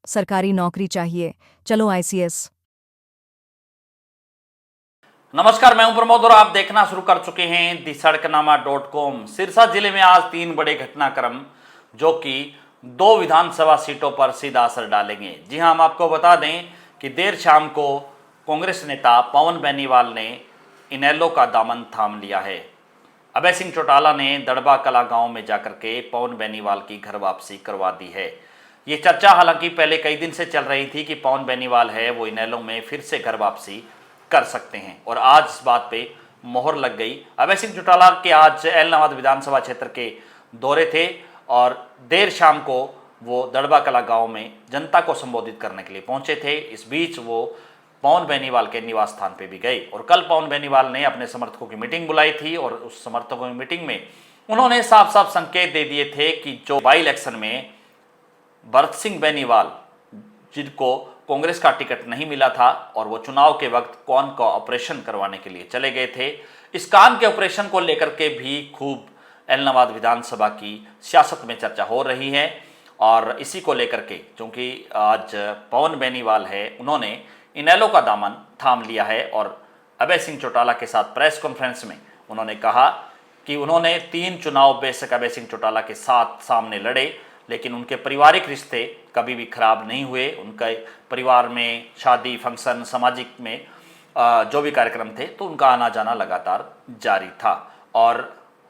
सरकारी नौकरी चाहिए, चलो आईसीएस। नमस्कार, मैं हूं प्रमोद और आप देखना शुरू कर चुके हैं दी सड़कनामा.com। सिरसा जिले में आज 3 बड़े घटनाक्रम जो कि 2 विधानसभा सीटों पर सीधा असर डालेंगे। जी हां, हम आपको बता दें कि देर शाम को कांग्रेस नेता पवन बेनीवाल ने इनेलो का दामन थाम लिया है। अभय सिंह चौटाला ने दड़बा कला गांव में जाकर के पवन बेनीवाल की घर वापसी करवा दी है। ये चर्चा हालांकि पहले कई दिन से चल रही थी कि पवन बेनीवाल है वो इनेलो में फिर से घर वापसी कर सकते हैं और आज इस बात पे मोहर लग गई। अभय सिंह चौटाला के आज एलनाबाद विधानसभा क्षेत्र के दौरे थे और देर शाम को वो दड़बा कला गांव में जनता को संबोधित करने के लिए पहुंचे थे। इस बीच वो पवन बेनीवाल के निवास स्थान पे भी गए और कल पवन बेनीवाल ने अपने समर्थकों की मीटिंग बुलाई थी और उस समर्थकों की मीटिंग में उन्होंने साफ साफ संकेत दे दिए थे कि जो बाई इलेक्शन में भरत सिंह बेनीवाल जिनको कांग्रेस का टिकट नहीं मिला था और वो चुनाव के वक्त कान का ऑपरेशन करवाने के लिए चले गए थे, इस कान के ऑपरेशन को लेकर के भी खूब एलनाबाद विधानसभा की सियासत में चर्चा हो रही है। और इसी को लेकर के क्योंकि आज पवन बेनीवाल है उन्होंने इनेलो का दामन थाम लिया है और अभय सिंह चौटाला के साथ प्रेस कॉन्फ्रेंस में उन्होंने कहा कि उन्होंने 3 चुनाव बेशक अभय सिंह चौटाला के साथ सामने लड़े, लेकिन उनके पारिवारिक रिश्ते कभी भी खराब नहीं हुए। उनके परिवार में शादी, फंक्शन, सामाजिक में जो भी कार्यक्रम थे तो उनका आना जाना लगातार जारी था और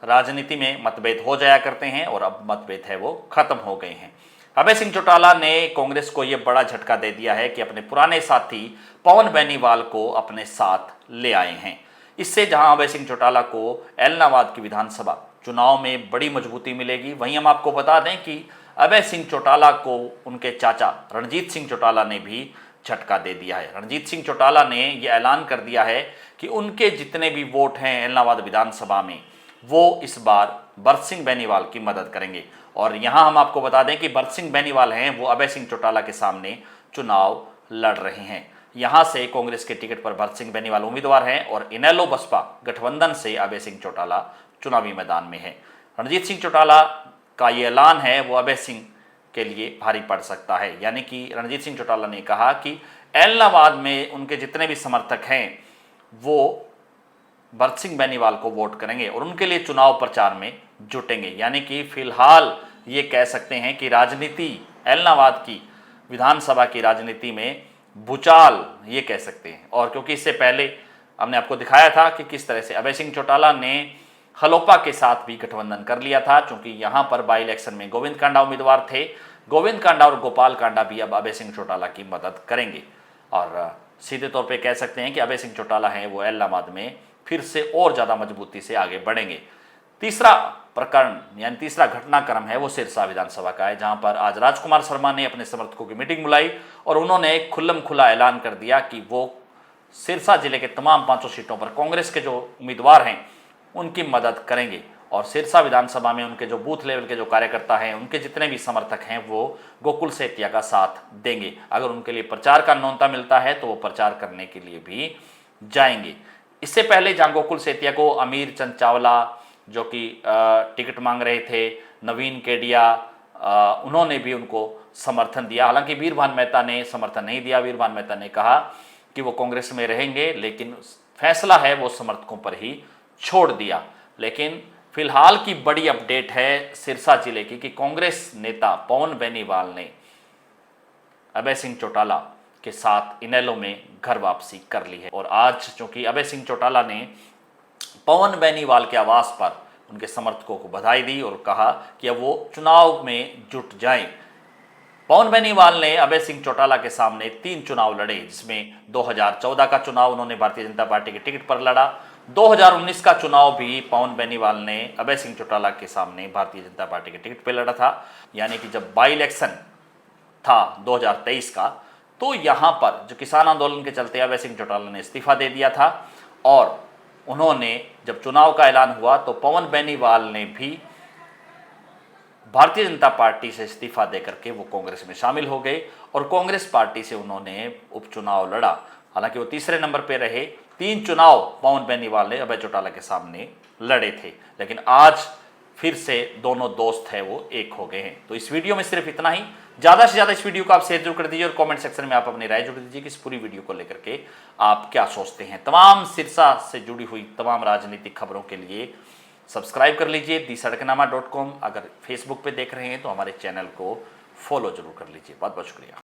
राजनीति में मतभेद हो जाया करते हैं और अब मतभेद है वो खत्म हो गए हैं। अभय सिंह चौटाला ने कांग्रेस को ये बड़ा झटका दे दिया है कि अपने पुराने साथी पवन बेनीवाल को अपने साथ ले आए हैं। इससे जहां अभय सिंह चौटाला को एलनाबाद की विधानसभा चुनाव में बड़ी मजबूती मिलेगी, वहीं हम आपको बता दें कि अभय सिंह चौटाला को उनके चाचा रणजीत सिंह चौटाला ने भी झटका दे दिया है। रणजीत सिंह चौटाला ने यह ऐलान कर दिया है कि उनके जितने भी वोट हैं एलनाबाद विधानसभा में वो इस बार भरत सिंह बेनीवाल की मदद करेंगे। और यहाँ हम आपको बता दें कि भरत सिंह बेनीवाल हैं वो अभय सिंह चौटाला के सामने चुनाव लड़ रहे हैं। यहाँ से कांग्रेस के टिकट पर भरत सिंह बेनीवाल उम्मीदवार हैं और इनेलो बसपा गठबंधन से अभय सिंह चौटाला चुनावी मैदान में है। रणजीत सिंह चौटाला का ये ऐलान है वो अभय सिंह के लिए भारी पड़ सकता है, यानी कि रणजीत सिंह चौटाला ने कहा कि एलनाबाद में उनके जितने भी समर्थक हैं वो भरत सिंह बेनीवाल को वोट करेंगे और उनके लिए चुनाव प्रचार में जुटेंगे। यानी कि फिलहाल ये कह सकते हैं कि राजनीति एलनाबाद की विधानसभा की राजनीति में भूचाल ये कह सकते हैं। और क्योंकि इससे पहले हमने आपको दिखाया था कि किस तरह से अभय सिंह चौटाला ने हलोपा के साथ भी गठबंधन कर लिया था, क्योंकि यहाँ पर बाई इलेक्शन में गोविंद कांडा उम्मीदवार थे। गोविंद कांडा और गोपाल कांडा भी अब अभय सिंह चौटाला की मदद करेंगे और सीधे तौर पे कह सकते हैं कि अभय सिंह चौटाला हैं वो एलनाबाद में फिर से और ज़्यादा मजबूती से आगे बढ़ेंगे। तीसरा प्रकरण यानी तीसरा घटनाक्रम है वो सिरसा विधानसभा का है, जहां पर आज राजकुमार शर्मा ने अपने समर्थकों की मीटिंग बुलाई और उन्होंने खुल्लम खुला ऐलान कर दिया कि वो सिरसा जिले के तमाम 5 सीटों पर कांग्रेस के जो उम्मीदवार हैं उनकी मदद करेंगे और सिरसा विधानसभा में उनके जो बूथ लेवल के जो कार्यकर्ता हैं, उनके जितने भी समर्थक हैं वो गोकुल सेतिया का साथ देंगे। अगर उनके लिए प्रचार का न्योता मिलता है तो वो प्रचार करने के लिए भी जाएंगे। इससे पहले जहां गोकुल सेतिया को अमीर चंद चावला जो कि टिकट मांग रहे थे, नवीन केडिया, उन्होंने भी उनको समर्थन दिया। हालांकि वीरभान मेहता ने समर्थन नहीं दिया। वीरभान मेहता ने कहा कि वो कांग्रेस में रहेंगे, लेकिन फैसला है वो समर्थकों पर ही छोड़ दिया। लेकिन फिलहाल की बड़ी अपडेट है सिरसा जिले की कि कांग्रेस नेता पवन बेनीवाल ने अभय सिंह चौटाला के साथ इनेलो में घर वापसी कर ली है। और आज चूंकि अभय सिंह चौटाला ने पवन बेनीवाल के आवास पर उनके समर्थकों को बधाई दी और कहा कि अब वो चुनाव में जुट जाएं। पवन बेनीवाल ने अभय सिंह चौटाला के सामने 3 चुनाव लड़े, जिसमें 2014 का चुनाव उन्होंने भारतीय जनता पार्टी के टिकट पर लड़ा। 2019 का चुनाव भी पवन बेनीवाल ने अभय सिंह चौटाला के सामने भारतीय जनता पार्टी के टिकट पर लड़ा था। यानी कि जब बाई इलेक्शन था 2023 का, तो यहाँ पर जो किसान आंदोलन के चलते अभय सिंह चौटाला ने इस्तीफा दे दिया था और उन्होंने जब चुनाव का ऐलान हुआ तो पवन बेनीवाल ने भी भारतीय जनता पार्टी से इस्तीफा देकर के वो कांग्रेस में शामिल हो गए और कांग्रेस पार्टी से उन्होंने उपचुनाव लड़ा। हालांकि वो तीसरे नंबर पे रहे। 3 चुनाव पवन बेनीवाल ने अभय चौटाला के सामने लड़े थे, लेकिन आज फिर से दोनों दोस्त है वो एक हो गए हैं। तो इस वीडियो में सिर्फ इतना ही। ज़्यादा से ज़्यादा इस वीडियो को आप शेयर जरूर कर दीजिए और कमेंट सेक्शन में आप अपनी राय जरूर दीजिए कि इस पूरी वीडियो को लेकर के आप क्या सोचते हैं। तमाम सिरसा से जुड़ी हुई तमाम राजनीतिक खबरों के लिए सब्सक्राइब कर लीजिए दी-सड़कनामा.com। अगर फेसबुक पे देख रहे हैं तो हमारे चैनल को फॉलो जरूर कर लीजिए। बहुत बहुत शुक्रिया।